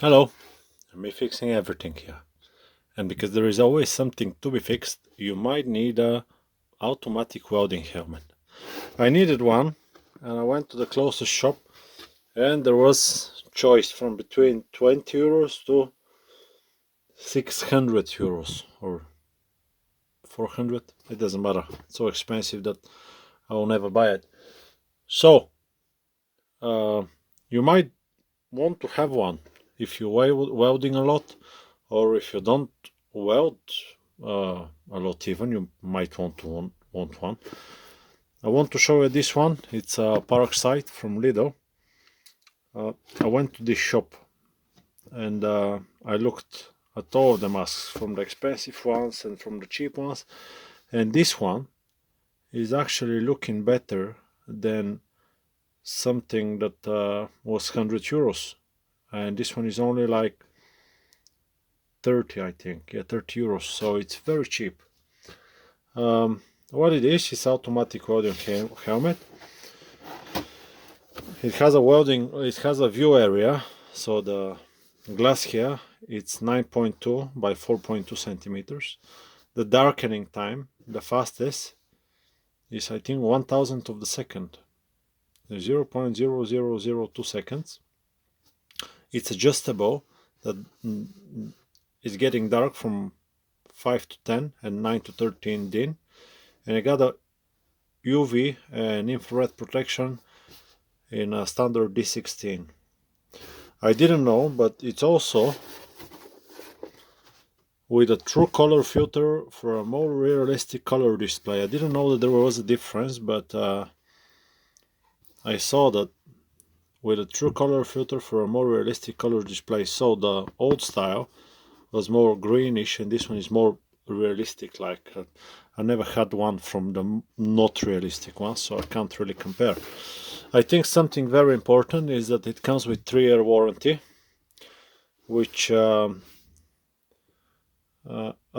Hello, me fixing everything here. And because there is always something to be fixed, you might need a automatic welding helmet. I needed one and I went to the closest shop and there was choice from between 20 euros to 600 euros or 400. It doesn't matter. It's so expensive that I will never buy it. So, uh, you might want to have one if you welding a lot, or if you don't weld a lot even, you might want one. I want to show you this one. It's a Parkside from Lidl. I went to this shop and I looked at all of the masks, from the expensive ones and from the cheap ones, and this one is actually looking better than something that was 100 euros, and this one is only like 30, I think. Yeah, 30 euros, so it's very cheap. What it is automatic welding helmet. It has a view area, so the glass here, it's 9.2 by 4.2 centimeters. The darkening time, the fastest, is I think 1,000th of the second, 0.0002 seconds. It's adjustable, that is getting dark from 5 to 10 and 9 to 13 din, and I got a UV and infrared protection in a standard D16. I didn't know, but it's also with a true color filter for a more realistic color display. I didn't know that there was a difference, but I saw that with a true color filter for a more realistic color display. So the old style was more greenish and this one is more realistic. Like I never had one from the not realistic one, so I can't really compare. I think something very important is that it comes with 3-year warranty, which I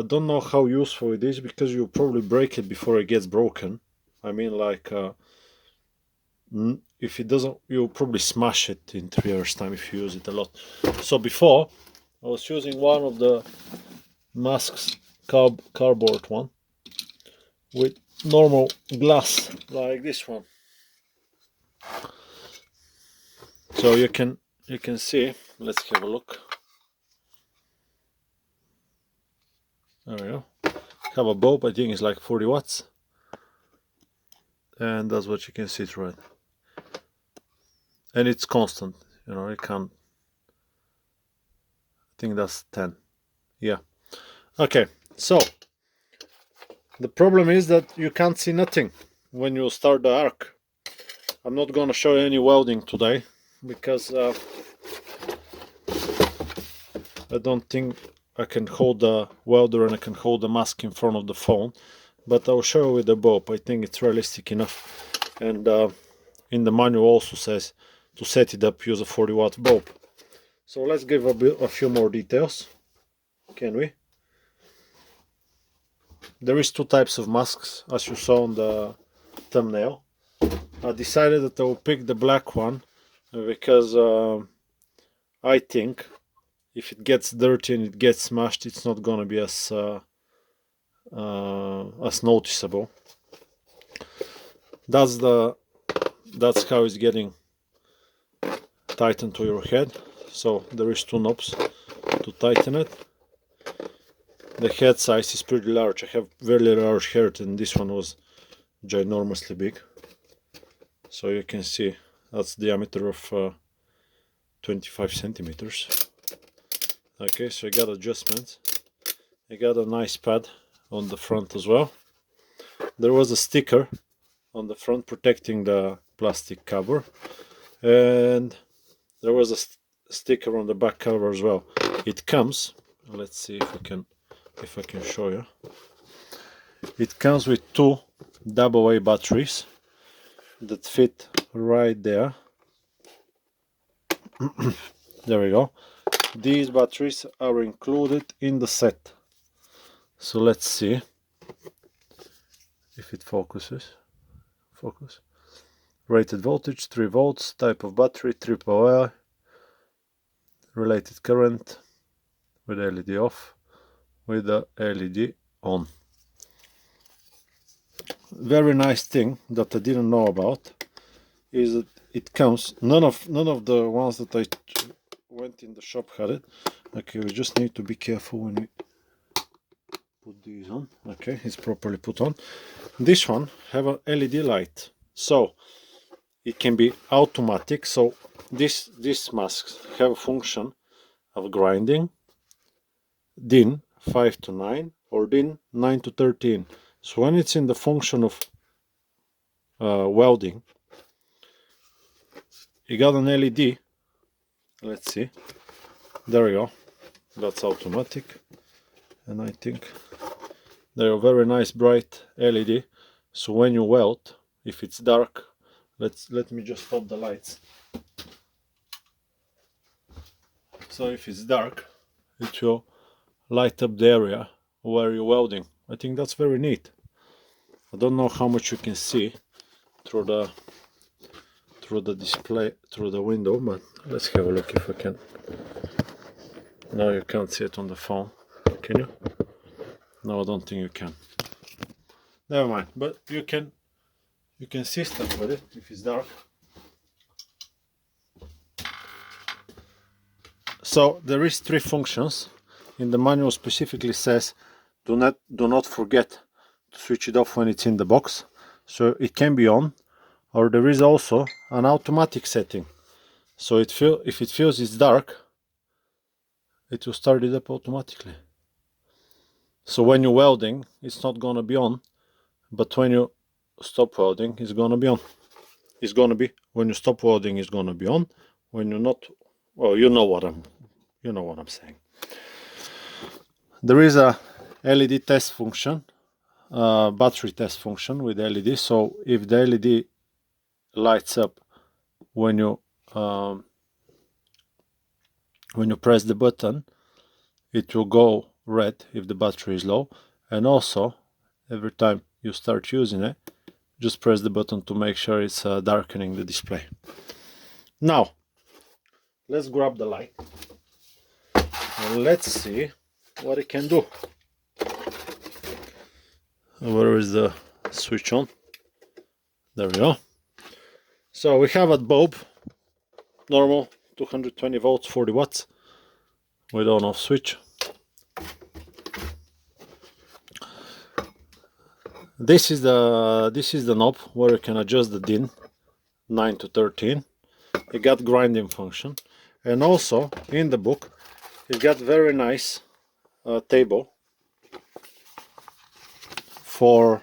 don't know how useful it is, because you probably break it before it gets broken. I mean, like, if it doesn't, you'll probably smash it in 3 years' time if you use it a lot. So before, I was using one of the masks, cardboard one, with normal glass, like this one. So you can see. Let's have a look. There we go. Have a bulb. I think it's like 40 watts, and that's what you can see through it. And it's constant. You know, you can't. I think that's 10. Yeah. Okay. So the problem is that you can't see nothing when you start the arc. I'm not gonna show you any welding today because I don't think I can hold the welder and I can hold the mask in front of the phone, but I'll show you with the bulb. I think it's realistic enough, and in the manual also says to set it up use a 40-watt bulb. So let's give a few more details, can we? There is two types of masks, as you saw on the thumbnail. I decided that I will pick the black one because I think if it gets dirty and it gets smashed, it's not gonna be as noticeable. That's how it's getting tightened to your head. So there is two knobs to tighten it. The head size is pretty large. I have very large head and this one was ginormously big. So you can see that's diameter of 25 centimeters. Okay, so I got adjustments. I got a nice pad on the front as well. There was a sticker on the front protecting the plastic cover, and there was a sticker on the back cover as well. It comes, let's see if I can show you. It comes with two AA batteries that fit right there. There we go. These batteries are included in the set. So let's see if it focuses. Focus. Rated voltage 3 volts, type of battery AAA, related current with LED off, with the LED on. Very nice thing that I didn't know about is that it comes, none of the ones that I went in the shop had it. Okay, we just need to be careful when we put these on. Okay, it's properly put on. This one have a LED light, so it can be automatic. So these masks have a function of grinding, DIN 5 to 9 or DIN 9 to 13. So when it's in the function of welding, you got an LED. Let's see, there we go, that's automatic. And I think they're a very nice bright LED, so when you weld, if it's dark, let me just stop the lights. So if it's dark, it will light up the area where you're welding. I think that's very neat. I don't know how much you can see through the display, through the window, but let's have a look if we can. No, you can't see it on the phone, can you? No, I don't think you can. Never mind, but you can see stuff with it if it's dark. So there is 3 functions. In the manual specifically says do not forget to switch it off when it's in the box. So it can be on, or there is also an automatic setting. So if it feels it's dark, it will start it up automatically. So when you're welding, it's not gonna be on, but when you stop welding, it's gonna be on. It's gonna be, when you stop welding, it's gonna be on. When you're not, well, you know what I'm saying. There is a LED test function, battery test function with LED. So if the LED lights up when you press the button, it will go red if the battery is low. And also, every time you start using it, just press the button to make sure it's darkening the display. Now, let's grab the light and let's see what it can do. Where is the switch on? There we go. So we have a bulb, normal 220 volts, 40 watts with on-off switch. This is the knob where you can adjust the DIN 9 to 13. It got grinding function, and also in the book it got very nice table for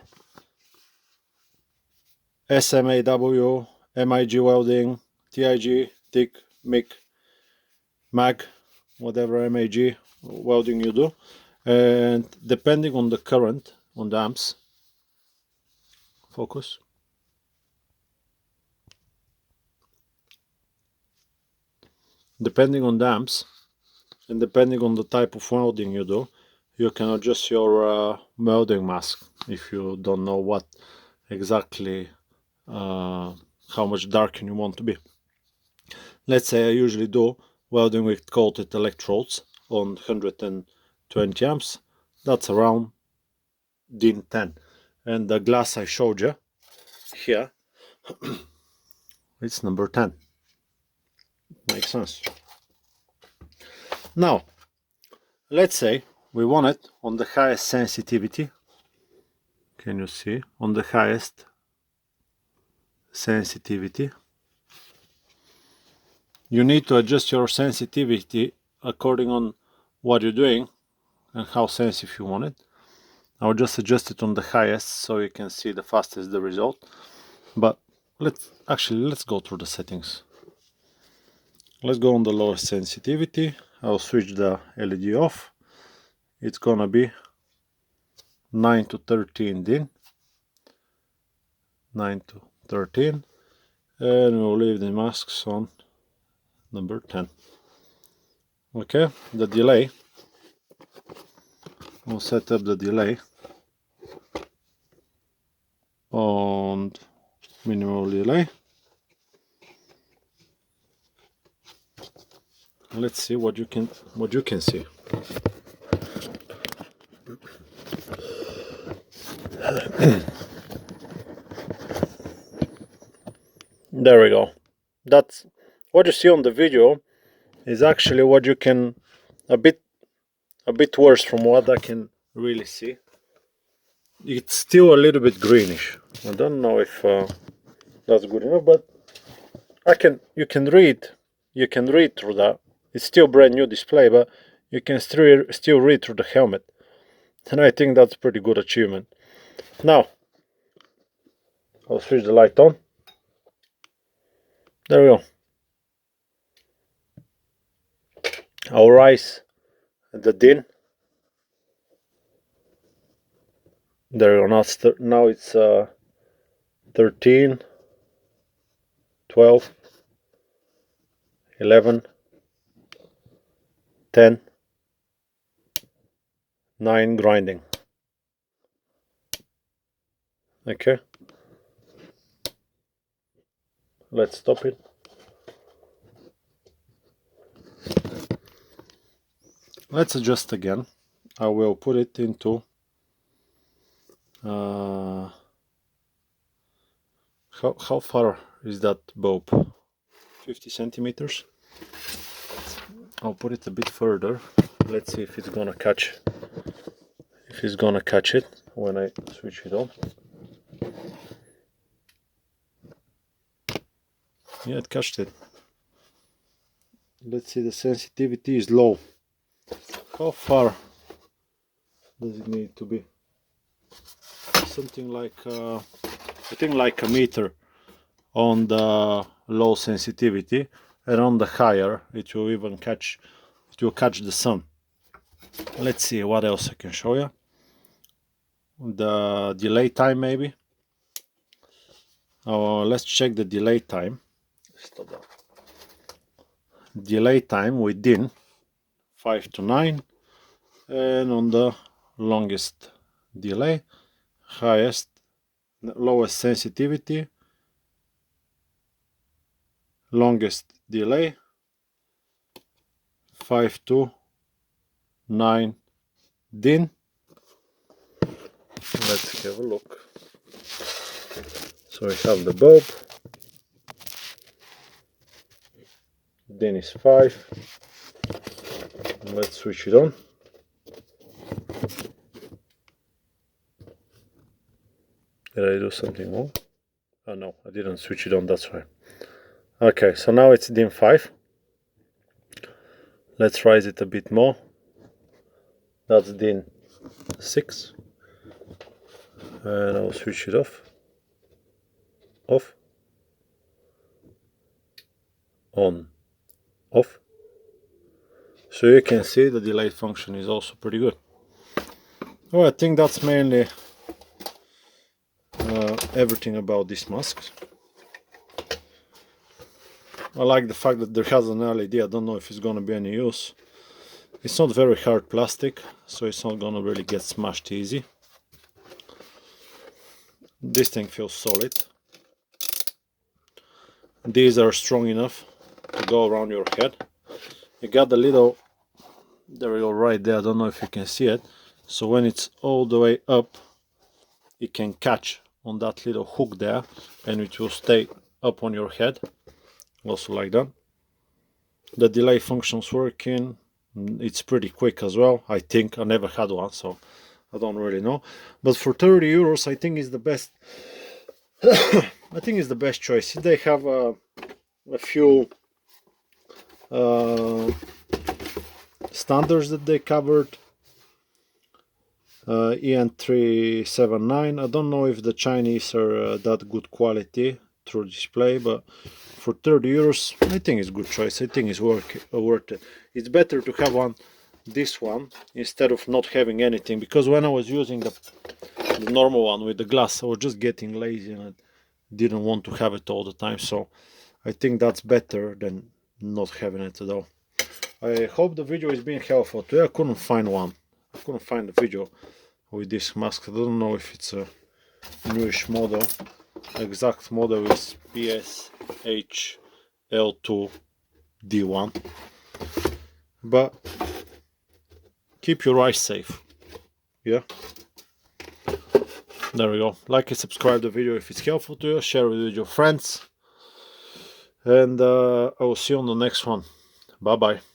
SMAW, MIG welding, TIG, TIG, MIG, MAG, whatever MAG welding you do, and depending on the current on the amps, focus, depending on the amps and depending on the type of welding you do, you can adjust your welding mask if you don't know what exactly how much darken you want to be. Let's say I usually do welding with coated electrodes on 120 amps. That's around DIN 10. And the glass I showed you here, it's number 10. Makes sense. Now, let's say we want it on the highest sensitivity. Can you see? On the highest sensitivity. You need to adjust your sensitivity according on what you're doing and how sensitive you want it. I'll just adjust it on the highest so you can see the fastest the result. But let's go through the settings. Let's go on the lowest sensitivity. I'll switch the LED off. It's gonna be 9 to 13 DIN. 9 to 13. And we'll leave the masks on number 10. Okay, the delay. We'll set up the delay on minimal delay. Let's see what you can see. There we go. That's what you see on the video is actually what you can a bit worse from what I can really see. It's still a little bit greenish. I don't know if that's good enough, but you can read through that. It's still brand new display, but you can still read through the helmet, and I think that's a pretty good achievement. Now I'll switch the light on. There we go. I'll rise the DIN. There we go. Now it's 13, 12, 11, 10, 9 grinding. Okay. Let's stop it. Let's adjust again. I will put it into how far is that bulb? 50 centimeters. I'll put it a bit further. Let's see if it's gonna catch. If it's gonna catch it when I switch it on. Yeah, it catched it. Let's see, the sensitivity is low. How far does it need to be? Something like I think like a meter on the low sensitivity, and on the higher it will even catch the sun. Let's see what else I can show you. The delay time maybe. Let's check the delay time. Stop that. Delay time within 5 to 9, and on the longest delay, lowest sensitivity, longest delay, 5 to 9 DIN. Let's have a look. So we have the bulb. DIN is 5. Let's switch it on. Did I do something wrong? Oh no, I didn't switch it on, that's why. Okay, so now it's DIN 5. Let's raise it a bit more. That's DIN 6. And I'll switch it off. Off. On. Off. So you can see the delay function is also pretty good. Well, I think that's mainly everything about this mask. I like the fact that there has an LED. I don't know if it's going to be any use. It's not very hard plastic, so it's not going to really get smashed easy. This thing feels solid. These are strong enough to go around your head. You got the little, there we go, right there. I don't know if you can see it. So when it's all the way up, it can catch on that little hook there, and it will stay up on your head, also like that. The delay function's working. It's pretty quick as well. I think I never had one, so I don't really know. But for 30 euros, I think is the best. I think it's the best choice. They have a few standards that they covered. EN379. I don't know if the Chinese are that good quality through display, but for 30 euros, I think it's a good choice. I think it's worth it. It's better to have this one instead of not having anything, because when I was using the normal one with the glass, I was just getting lazy and I didn't want to have it all the time. So I think that's better than not having it at all. I hope the video is being helpful to you. I couldn't find one. I couldn't find a video with this mask. I don't know if it's a newish model. Exact model is PSHL D1. but keep your eyes safe. Yeah, there we go. Like and subscribe the video if it's helpful to you. Share it with your friends, and I will see you on the next one. Bye bye.